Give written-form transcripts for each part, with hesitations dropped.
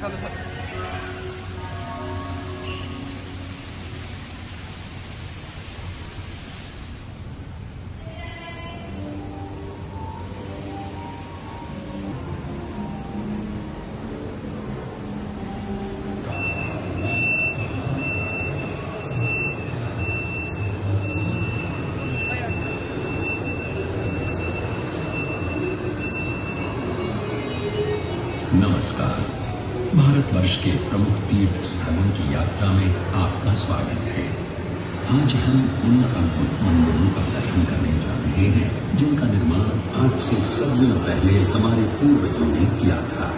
चलो चलो। नमस्कार। भारतवर्ष के प्रमुख तीर्थ स्थलों की यात्रा में आपका स्वागत है। आज हम उन अद्भुत मंदिरों का दर्शन करने जा रहे हैं जिनका निर्माण आज से सदियों पहले हमारे पूर्वजों ने किया था।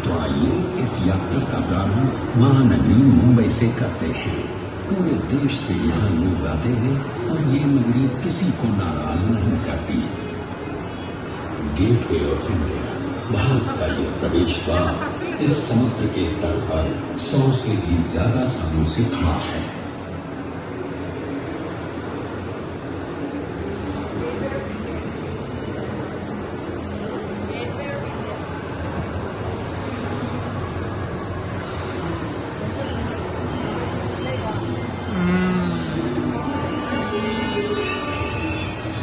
तो आइए इस यात्रा का प्रारंभ महानगरी मुंबई से करते हैं। पूरे देश से यहाँ लोग आते हैं और ये नगरी किसी को नाराज नहीं करती। गेटवे ऑफ इंडिया, भारत का ये प्रवेश द्वार इस समुद्र के तट पर 100 से भी ज्यादा सालों से खड़ा है।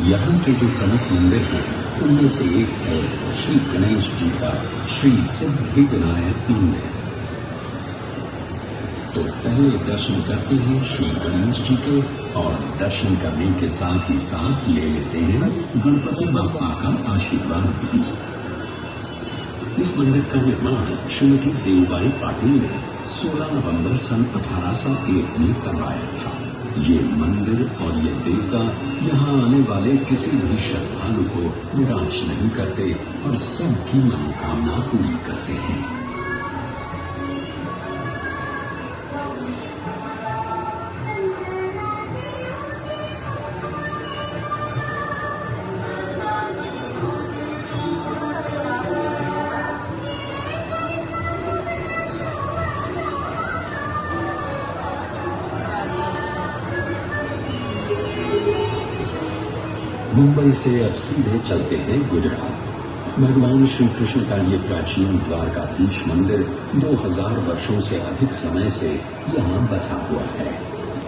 यहाँ के जो प्रमुख मंदिर हैं उनमें से एक है श्री गणेश जी का श्री सिद्धिविनायक मंदिर। तो पहले दर्शन करते हैं श्री गणेश जी के और दर्शन करने के साथ ही साथ ले लेते हैं गणपति बप्पा का आशीर्वाद भी। इस मंदिर का निर्माण श्रीमती देवबाई पाटिल ने 16 नवंबर सन 1801 में करवाया था। ये मंदिर और ये देवता यहाँ आने वाले किसी भी श्रद्धालु को निराश नहीं करते और सबकी मनोकामना पूरी करते हैं। मुंबई से अब सीधे चलते हैं गुजरात। भगवान श्री कृष्ण का ये प्राचीन द्वारकाधीश मंदिर 2000 वर्षों से अधिक समय से यहाँ बसा हुआ है।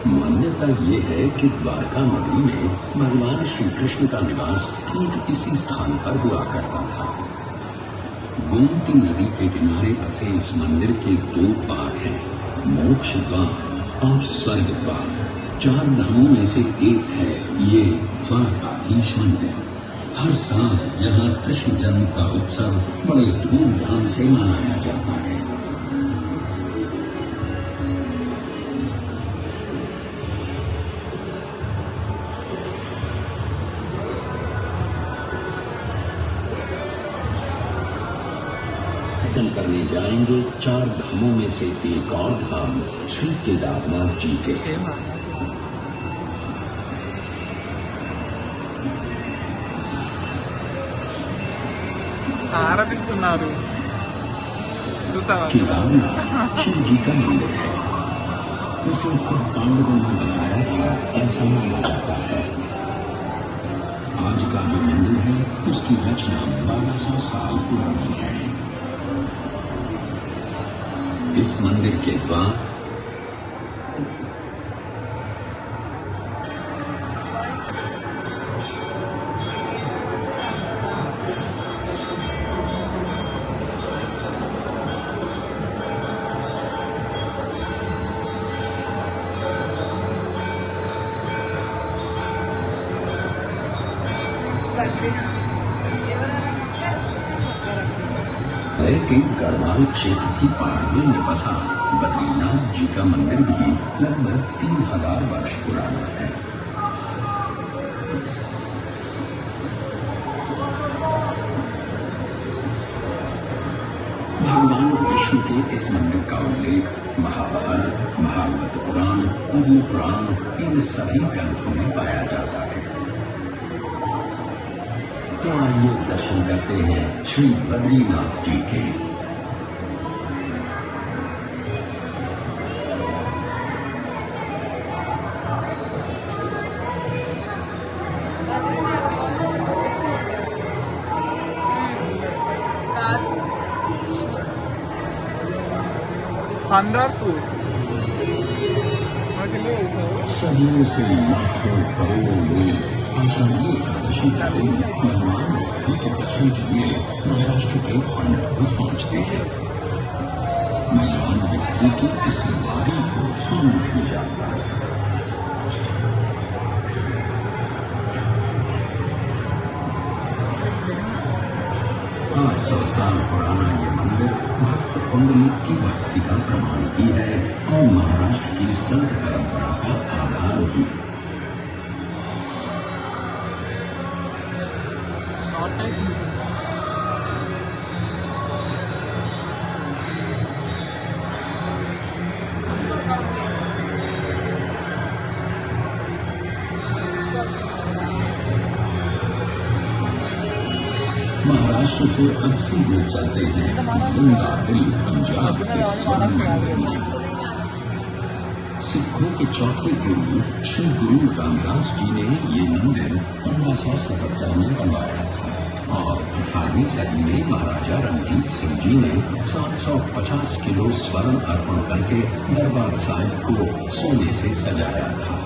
मान्यता ये है कि द्वारका नगरी में भगवान श्री कृष्ण का निवास ठीक इसी स्थान पर हुआ करता था। गोमती नदी के किनारे बसे इस मंदिर के 2 द्वार हैं, मोक्ष द्वार और स्वर्ग द्वार। 4 धामों में से एक है ये द्वारकाधीश मंदिर। हर साल यहाँ कृष्ण जन्म का उत्सव बड़े धूमधाम से मनाया जाता है। दर्शन करने जाएंगे 4 धामों में से एक और धाम श्री केदारनाथ जी के। ఆరాధిస్తున్నారు చూసావా? केदारनाथ शिव जी का मंदिर है। इसे खुद पांडवों ने बसाया था ऐसा माना जाता है। आज का जो मंदिर है उसकी रचना 1200 साल पुरानी है। इस मंदिर के द्वार के गढ़वाल क्षेत्र की पहाड़ियों में बसा बद्रीनाथ जी का मंदिर भी लगभग 3000 वर्ष पुराना है। भगवान विष्णु के इस मंदिर का उल्लेख महाभारत, भागवत पुराण, पद्म पुराण इन सभी ग्रंथों में पाया जाता है। तो आइए दर्शन करते हैं श्री बद्रीनाथ जी के। खानदारपुर सदियों से लाखों करोड़ों लोग आषाढ़ी एकादशी का दिन भगवान बुद्ध के दर्शन के लिए महाराष्ट्र के पंढरपुर पहुंचते हैं। भगवान बुद्ध की इस वारी को कौन नहीं जानता। 800 साल पुराना ये मंदिर भक्त कुंडली की भक्ति का प्रमाण भी है और महाराष्ट्र की संत परंपरा का आधार भी। महाराष्ट्र से 80 लोग चलते हैं जिंदा दिल पंजाब के स्वर्ण मंदिर में। सिखों के चौथे गुरु श्री गुरु रामदास जी ने ये मंदिर 1577 में बनवाया था और 18वीं सदी में महाराजा रणजीत सिंह जी ने 750 किलो स्वर्ण अर्पण करके दरबार साहिब को सोने से सजाया था।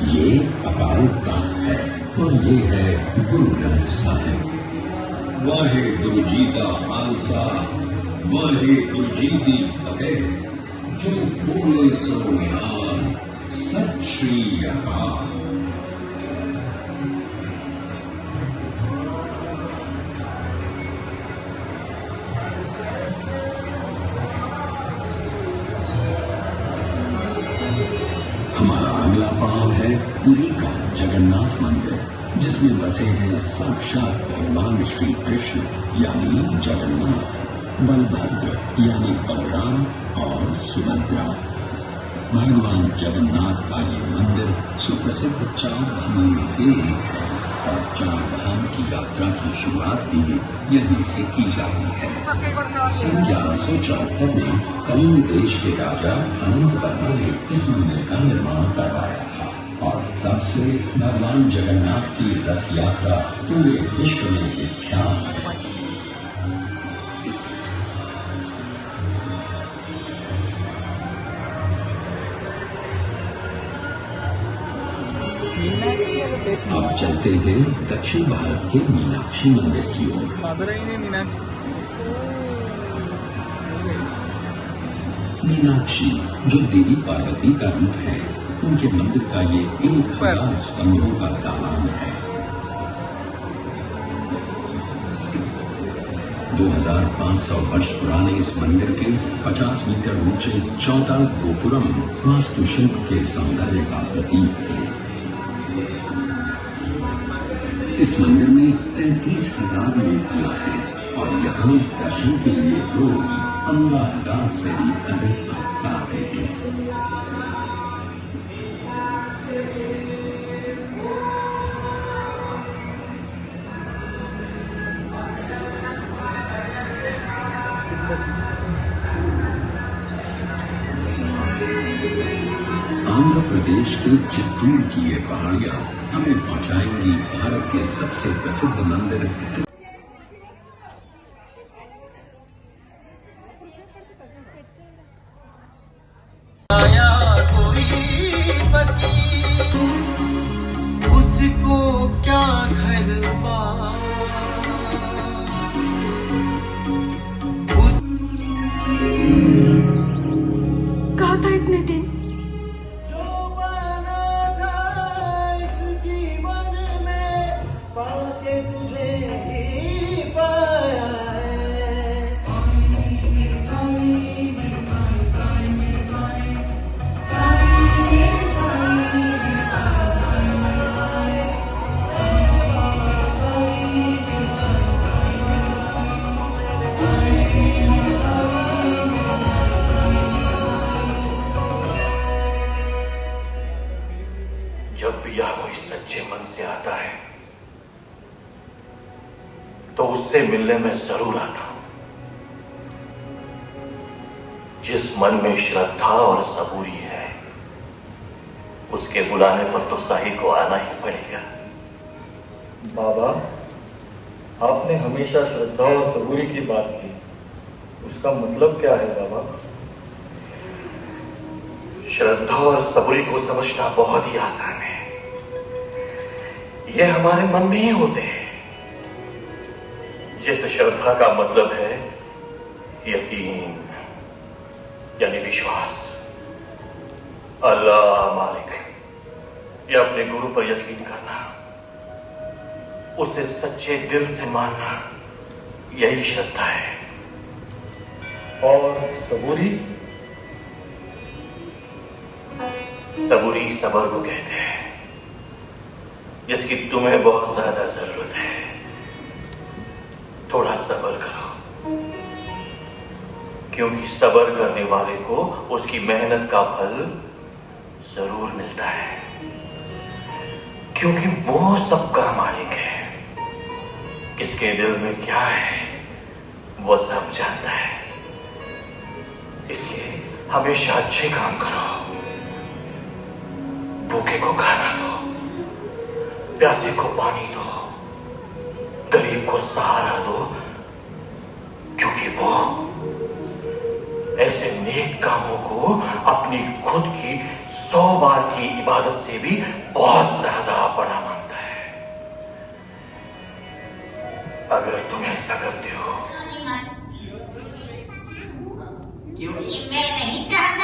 ये अकाल तख्त है और ये है गुरु ग्रंथ साहिब। वाहे गुरु जी का खालसा, वाहे गुरु जी दी फतेह, जो बोले सो निहाल, सत श्री अकाल। हमारा अगला पड़ाव है पुरी का जगन्नाथ मंदिर, जिसमें बसे हैं साक्षात भगवान श्री कृष्ण यानी जगन्नाथ, बलभद्र यानी बलराम और सुभद्रा। भगवान जगन्नाथ का ये मंदिर सुप्रसिद्ध 4 धामों में से एक है और 4 धाम की यात्रा की शुरुआत भी यहीं से की जाती है। सन 1174 में कलिंग देश के राजा अनंत वर्मा ने इस मंदिर का निर्माण करवाया था और तब से भगवान जगन्नाथ की रथ यात्रा पूरे विश्व में विख्यात है। अब चलते हैं दक्षिण भारत के मीनाक्षी मंदिर की ओर। मीनाक्षी जो देवी पार्वती का रूप है, उनके मंदिर का ये 1000 स्तंभों का दालान है। 2500 वर्ष पुराने इस मंदिर के 50 मीटर ऊंचे 14 गोपुरम वास्तुशिल्प के सौंदर्य का प्रतीक है। इस मंदिर में 33,000 मूर्तियां हैं और यहाँ दर्शन के लिए रोज 15,000 से भी अधिक भक्त आते हैं। आंध्र प्रदेश के चित्तूर की ये पहाड़ियां हमें पहुंचाएंगी भारत के सबसे प्रसिद्ध मंदिर उसको क्या घर कहा था इतने दिन तुझे ही पाया है। जब भी यह कोई सच्चे मन से आता है तो उससे मिलने में जरूर आता हूं। जिस मन में श्रद्धा और सबूरी है, उसके बुलाने पर तो साही को आना ही पड़ेगा। बाबा, आपने हमेशा श्रद्धा और सबूरी की बात की, उसका मतलब क्या है बाबा? श्रद्धा और सबूरी को समझना बहुत ही आसान है। ये हमारे मन में ही होते हैं। जैसे श्रद्धा का मतलब है यकीन, यानी विश्वास। अल्लाह मालिक, या अपने गुरु पर यकीन करना, उसे सच्चे दिल से मानना, यही श्रद्धा है। और सबूरी? सबूरी सबर को कहते हैं, जिसकी तुम्हें बहुत ज्यादा जरूरत है। थोड़ा सबर करो, क्योंकि सबर करने वाले को उसकी मेहनत का फल जरूर मिलता है, क्योंकि वो सबका मालिक है। किसके दिल में क्या है वो सब जानता है। इसलिए हमेशा अच्छे काम करो। भूखे को खाना दो, प्यासे को पानी दो, गरीब को सहारा दो, क्योंकि वो ऐसे नेक कामों को अपनी खुद की 100 बार की इबादत से भी बहुत ज्यादा बड़ा मानता है। अगर तुम ऐसा करते हो, क्योंकि मैं नहीं चाहता